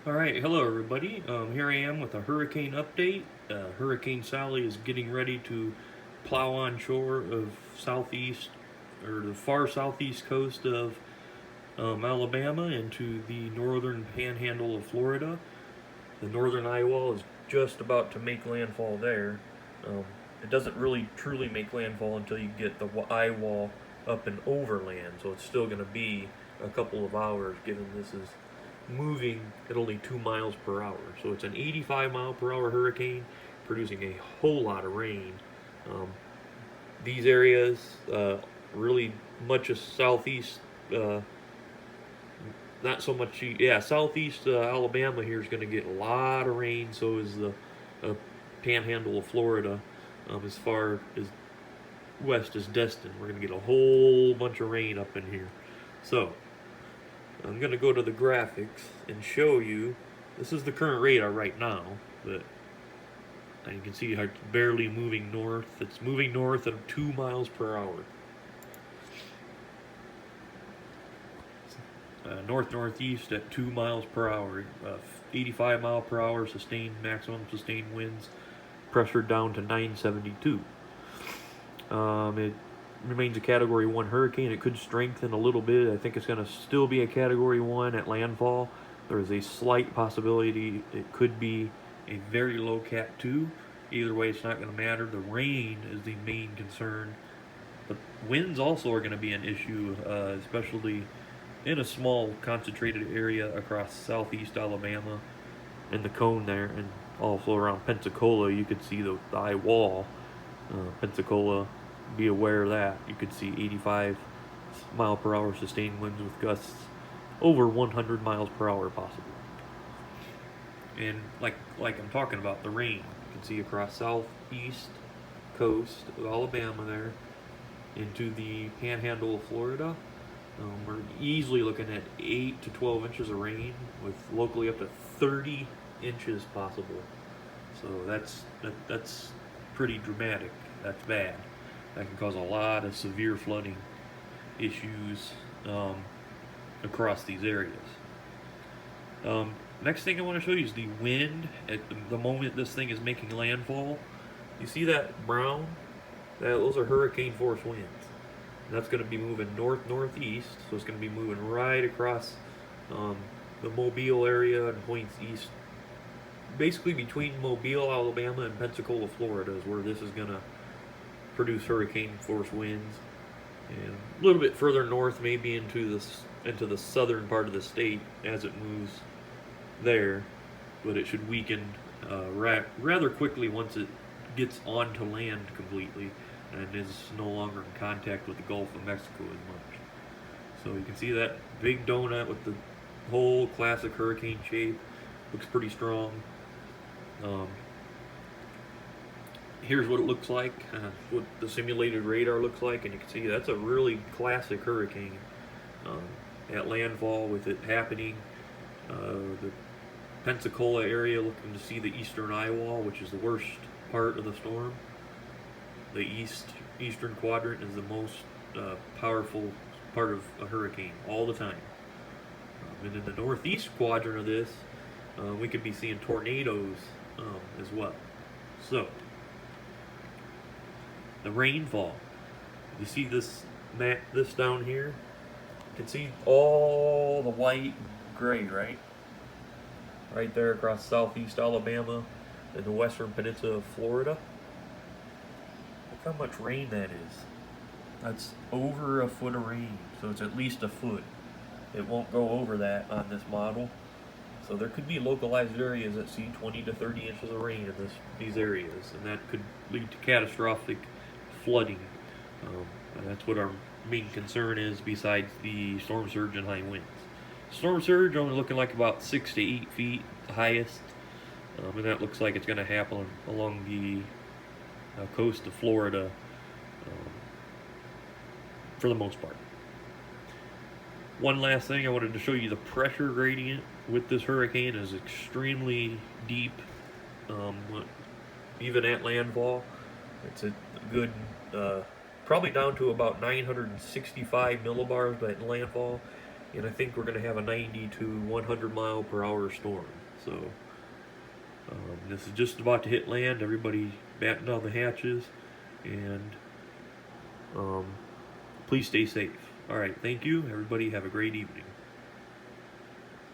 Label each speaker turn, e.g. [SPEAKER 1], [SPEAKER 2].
[SPEAKER 1] Alright, hello everybody. Here I am with a hurricane update. Hurricane Sally is getting ready to plow on shore of southeast, or the far southeast coast of Alabama into the northern panhandle of Florida. The northern eye wall is just about to make landfall there. Um, it doesn't really truly make landfall until you get the eye wall up and overland, so it's still going to be a couple of hours given this is moving at only 2 miles per hour. So it's an 85 mile per hour hurricane producing a whole lot of rain. Um, these areas, really much of southeast, not so much, yeah, southeast Alabama here is going to get a lot of rain. So is the panhandle of Florida, as far as west as Destin. We're going to get a whole bunch of rain up in here. So I'm going to go to the graphics and show you. This is the current radar right now, but you can see how it's barely moving north. It's moving north at 2 miles per hour. North northeast at 2 miles per hour. 85 mile per hour sustained maximum sustained winds. Pressure down to 972. It remains a Category 1 hurricane. It could strengthen a little bit. I think it's going to still be a Category 1 at landfall. There is a slight possibility it could be a very low Cat 2. Either way, it's not going to matter. The rain is the main concern. The winds also are going to be an issue, especially in a small concentrated area across southeast Alabama in the cone there, and also around Pensacola. You could see the eye wall. Pensacola, be aware of that. You could see 85 mile per hour sustained winds with gusts over 100 miles per hour possible. And like I'm talking about, the rain, you can see across southeast coast of Alabama there into the panhandle of Florida. We're easily looking at 8 to 12 inches of rain with locally up to 30 inches possible. So that's pretty dramatic. That's bad. That can cause a lot of severe flooding issues across these areas. Next thing I want to show you is the wind at the moment this thing is making landfall. You see that brown? Those are hurricane force winds. And that's going to be moving north-northeast, so it's going to be moving right across the Mobile area and points east. Basically between Mobile, Alabama and Pensacola, Florida is where this is going to produce hurricane force winds. And a little bit further north, maybe into the southern part of the state as it moves there, but it should weaken rather quickly once it gets onto land completely and is no longer in contact with the Gulf of Mexico as much. So you can see that big donut with the whole classic hurricane shape. Looks pretty strong. Here's what it looks like, what the simulated radar looks like, and you can see that's a really classic hurricane at landfall with it happening. The Pensacola area looking to see the eastern eye wall, which is the worst part of the storm. The eastern quadrant is the most powerful part of a hurricane all the time. And in the northeast quadrant of this, we could be seeing tornadoes as well. So, the rainfall. You see this map, this down here? You can see all the white and gray, right? Right there across southeast Alabama and the western peninsula of Florida. Look how much rain that is. That's over a foot of rain, so it's at least a foot. It won't go over that on this model. So there could be localized areas that see 20 to 30 inches of rain in these areas, and that could lead to catastrophic flooding. And that's what our main concern is, besides the storm surge and high winds. Storm surge only looking like about 6 to 8 feet highest, and that looks like it's going to happen along the coast of Florida for the most part. One last thing, I wanted to show you the pressure gradient with this hurricane is extremely deep, even at landfall. It's a good, probably down to about 965 millibars at landfall. and I think we're going to have a 90 to 100 mile per hour storm. So this is just about to hit land. Everybody batten down the hatches, and please stay safe. All right, thank you. Everybody have a great evening.